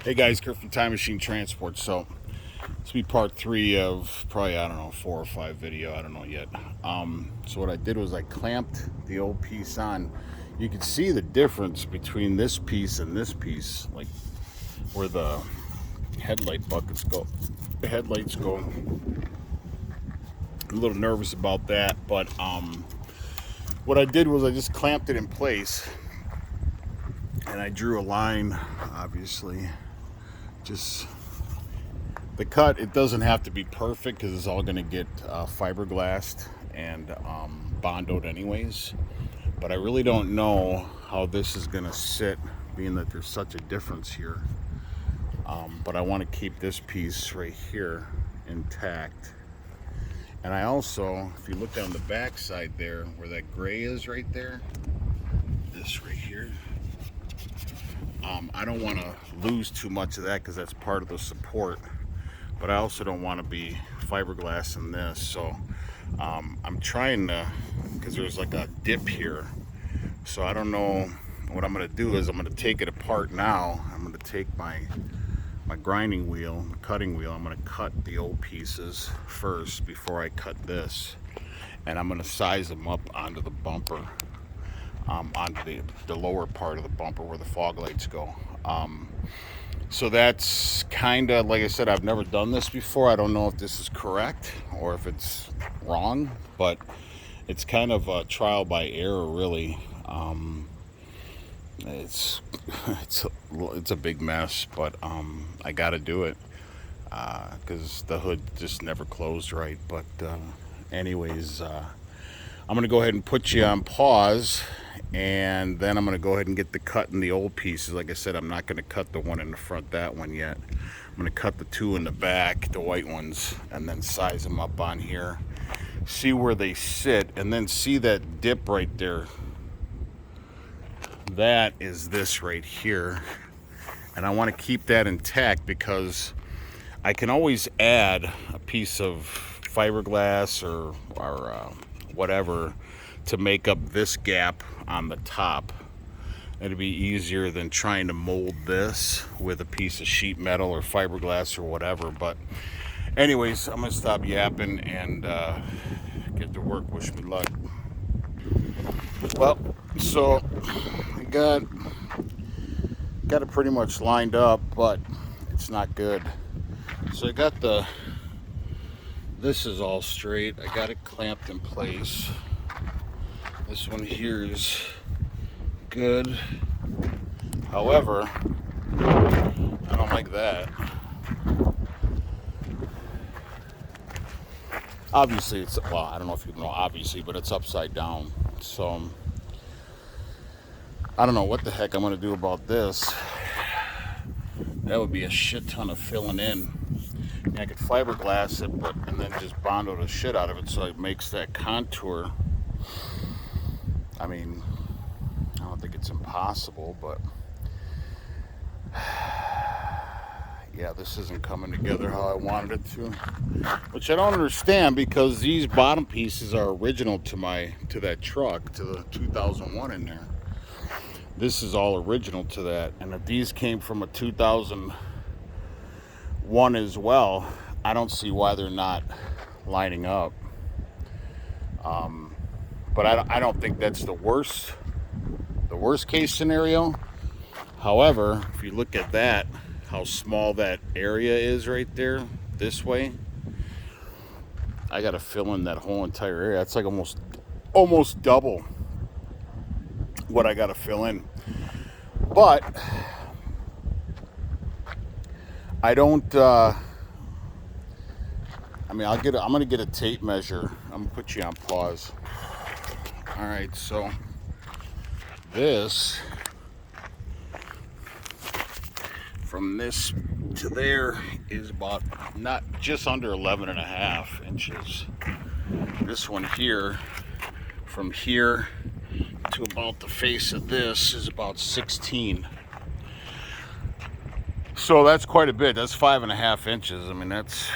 Hey guys, Kurt from Time Machine Transport. So this will be part 3 of probably, I don't know, 4 or 5 video. I don't know yet. So what I did was I clamped the old piece on. You can see the difference between this piece and this piece, like where the headlight buckets go. The headlights go. I'm a little nervous about that, but what I did was I just clamped it in place, and I drew a line, obviously. Just the cut, it doesn't have to be perfect because it's all going to get fiberglassed and bondoed anyways. But I really don't know how this is going to sit, being that there's such a difference here. But I want to keep this piece right here intact. And I also, if you look down the back side there, where that gray is right there, this right here, I don't want to lose too much of that because that's part of the support. But I also don't want to be fiberglass in this. So I'm trying to, because there's like a dip here. So I don't know. What I'm going to do is I'm going to take it apart now. I'm going to take my grinding wheel, the cutting wheel. I'm going to cut the old pieces first before I cut this. And I'm going to size them up onto the bumper. Onto the lower part of the bumper where the fog lights go. So that's kind of, like I said, I've never done this before. I don't know if this is correct or if it's wrong, but it's kind of a trial by error, really. It's a big mess, but I got to do it because the hood just never closed right. But anyways, I'm going to go ahead and put you on pause, and then I'm going to go ahead and get the cut in the old pieces. Like I said, I'm not going to cut the one in the front, that one yet. I'm going to cut the two in the back, the white ones, and then size them up on here. See where they sit, and then see that dip right there. That is this right here. And I want to keep that intact because I can always add a piece of fiberglass or whatever to make up this gap on the top. It'd be easier than trying to mold this with a piece of sheet metal or fiberglass or whatever. But anyways, I'm gonna stop yapping and get to work. Wish me luck. Well, so I got it pretty much lined up, but it's not good. So I got this is all straight. I got it clamped in place. This one here is good. However, I don't like that. Obviously, it's, well, I don't know if you know, obviously, but it's upside down. So I don't know what the heck I'm going to do about this. That would be a shit ton of filling in. I could fiberglass it, and then just bondo the shit out of it so it makes that contour. I mean, I don't think it's impossible, but yeah, this isn't coming together how I wanted it to, which I don't understand because these bottom pieces are original to that truck, to the 2001 in there. This is all original to that, and if these came from a 2001 as well, I don't see why they're not lining up. But I don't think that's the worst case scenario. However, if you look at that, how small that area is right there, this way, I got to fill in that whole entire area. That's like almost double what I got to fill in. But I don't. I mean, I'm gonna get a tape measure. I'm gonna put you on pause. All right, so this, from this to there, is about not just under 11 and a half inches. This one here, from here to about the face of this, is about 16. So that's quite a bit. That's 5.5 inches. I mean, that's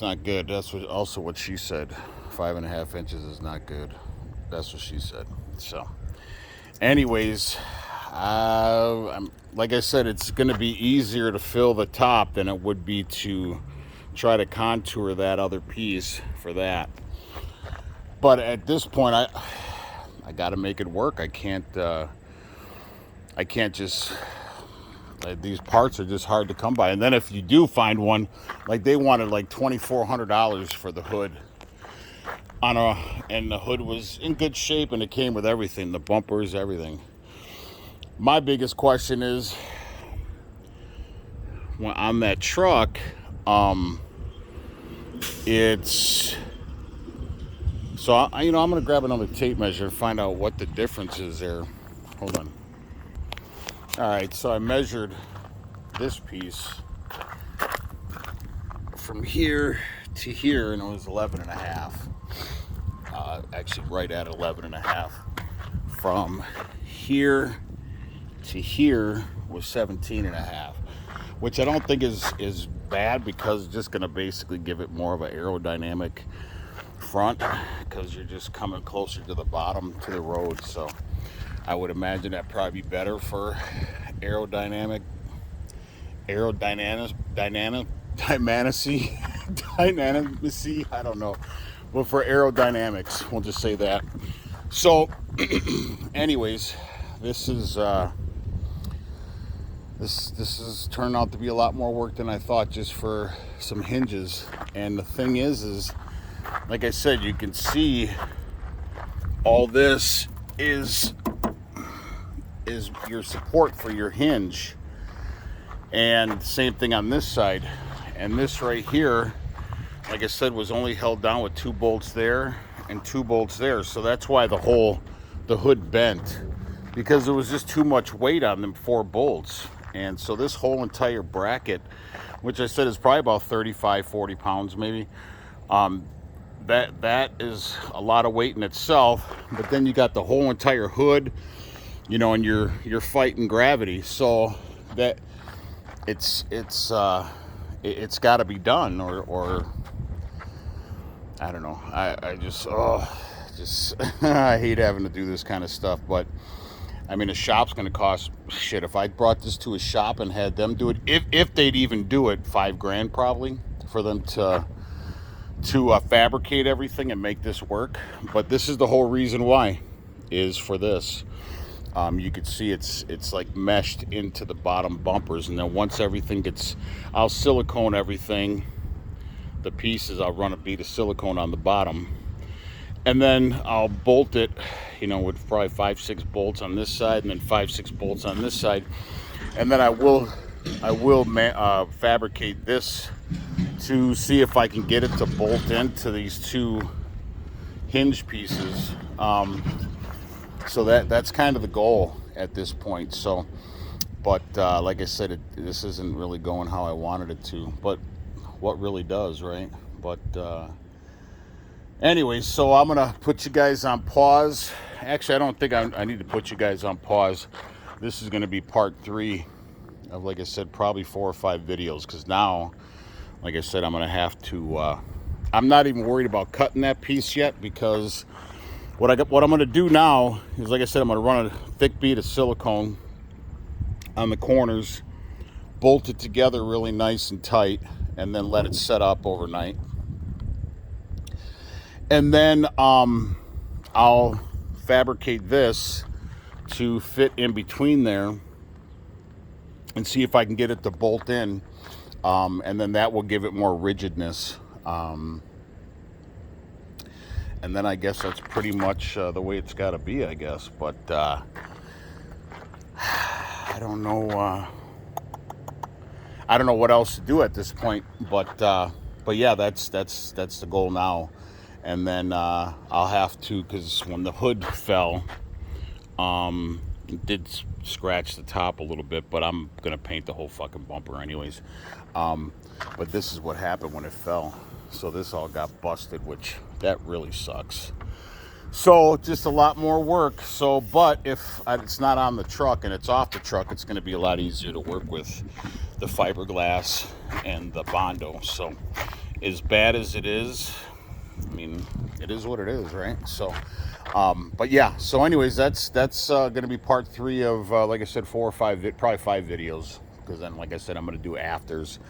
not good. That's also what she said. 5.5 inches is not good. That's what she said. So anyways, like I said, it's going to be easier to fill the top than it would be to try to contour that other piece for that. But at this point, I got to make it work. I can't just, these parts are just hard to come by. And then if you do find one, like they wanted like $2,400 for the hood and the hood was in good shape and it came with everything, the bumpers, everything. My biggest question is, when on that truck, it's, so I'm gonna grab another tape measure and find out what the difference is there. Hold on. All right, so I measured this piece from here to here, and it was 11 and a half. Actually right at 11 and a half. From here to here was 17 and a half, which I don't think is bad, because it's just going to basically give it more of an aerodynamic front, because you're just coming closer to the bottom to the road. So I would imagine that'd probably be better for dynamicy, I don't know, but for aerodynamics, we'll just say that. So anyways, this is turned out to be a lot more work than I thought, just for some hinges. And the thing is like I said, you can see all this is your support for your hinge, and same thing on this side. And this right here, like I said, was only held down with 2 bolts there and 2 bolts there. So that's why the hood bent, because there was just too much weight on them 4 bolts. And so this whole entire bracket, which I said is probably about 35-40 pounds maybe, that is a lot of weight in itself. But then you got the whole entire hood, and you're fighting gravity. So that it's got to be done, or I don't know. I just I hate having to do this kind of stuff. But I mean, a shop's going to cost shit. If I brought this to a shop and had them do it, if they'd even do it, $5,000 probably for them to fabricate everything and make this work. But this is the whole reason why, is for this. You could see it's like meshed into the bottom bumpers, and then once everything I'll silicone everything, the pieces, I'll run a bead of silicone on the bottom, and then I'll bolt it, with probably 5-6 bolts on this side, and then 5-6 bolts on this side, and then I will fabricate this to see if I can get it to bolt into these 2 hinge pieces. So that's kind of the goal at this point. So, but like I said, this isn't really going how I wanted it to. But what really does, right? But anyways, so I'm gonna put you guys on pause. Actually, I don't think I need to put you guys on pause. This is gonna be part 3 of, like I said, probably 4 or 5 videos. Because now, like I said, I'm gonna have to. I'm not even worried about cutting that piece yet, because what I'm going to do now is, like I said, I'm going to run a thick bead of silicone on the corners, bolt it together really nice and tight, and then let it set up overnight. And then I'll fabricate this to fit in between there and see if I can get it to bolt in, and then that will give it more rigidness. And then I guess that's pretty much the way it's got to be, I guess. But I don't know. I don't know what else to do at this point. But yeah, that's the goal now. And then I'll have to, because when the hood fell, it did scratch the top a little bit. But I'm gonna paint the whole fucking bumper anyways. But this is what happened when it fell. So this all got busted, which that really sucks. So just a lot more work. So, but if it's not on the truck and it's off the truck, it's going to be a lot easier to work with the fiberglass and the Bondo. So as bad as it is, I mean, it is what it is, right? So, but yeah. So, anyways, that's going to be part 3 of, like I said, 4 or 5, probably 5 videos. Because then, like I said, I'm going to do afters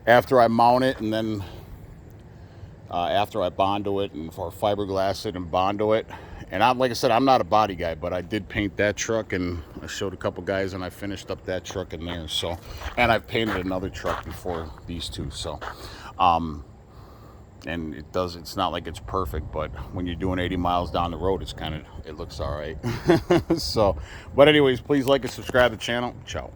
after I mount it, and then after I bondo it and for fiberglass it and bondo it. And I'm, like I said, I'm not a body guy, but I did paint that truck, and I showed a couple guys, and I finished up that truck in there. So, and I've painted another truck before these two. So, and it's not like it's perfect, but when you're doing 80 miles down the road, it looks all right. So, but anyways, please like and subscribe to the channel. Ciao.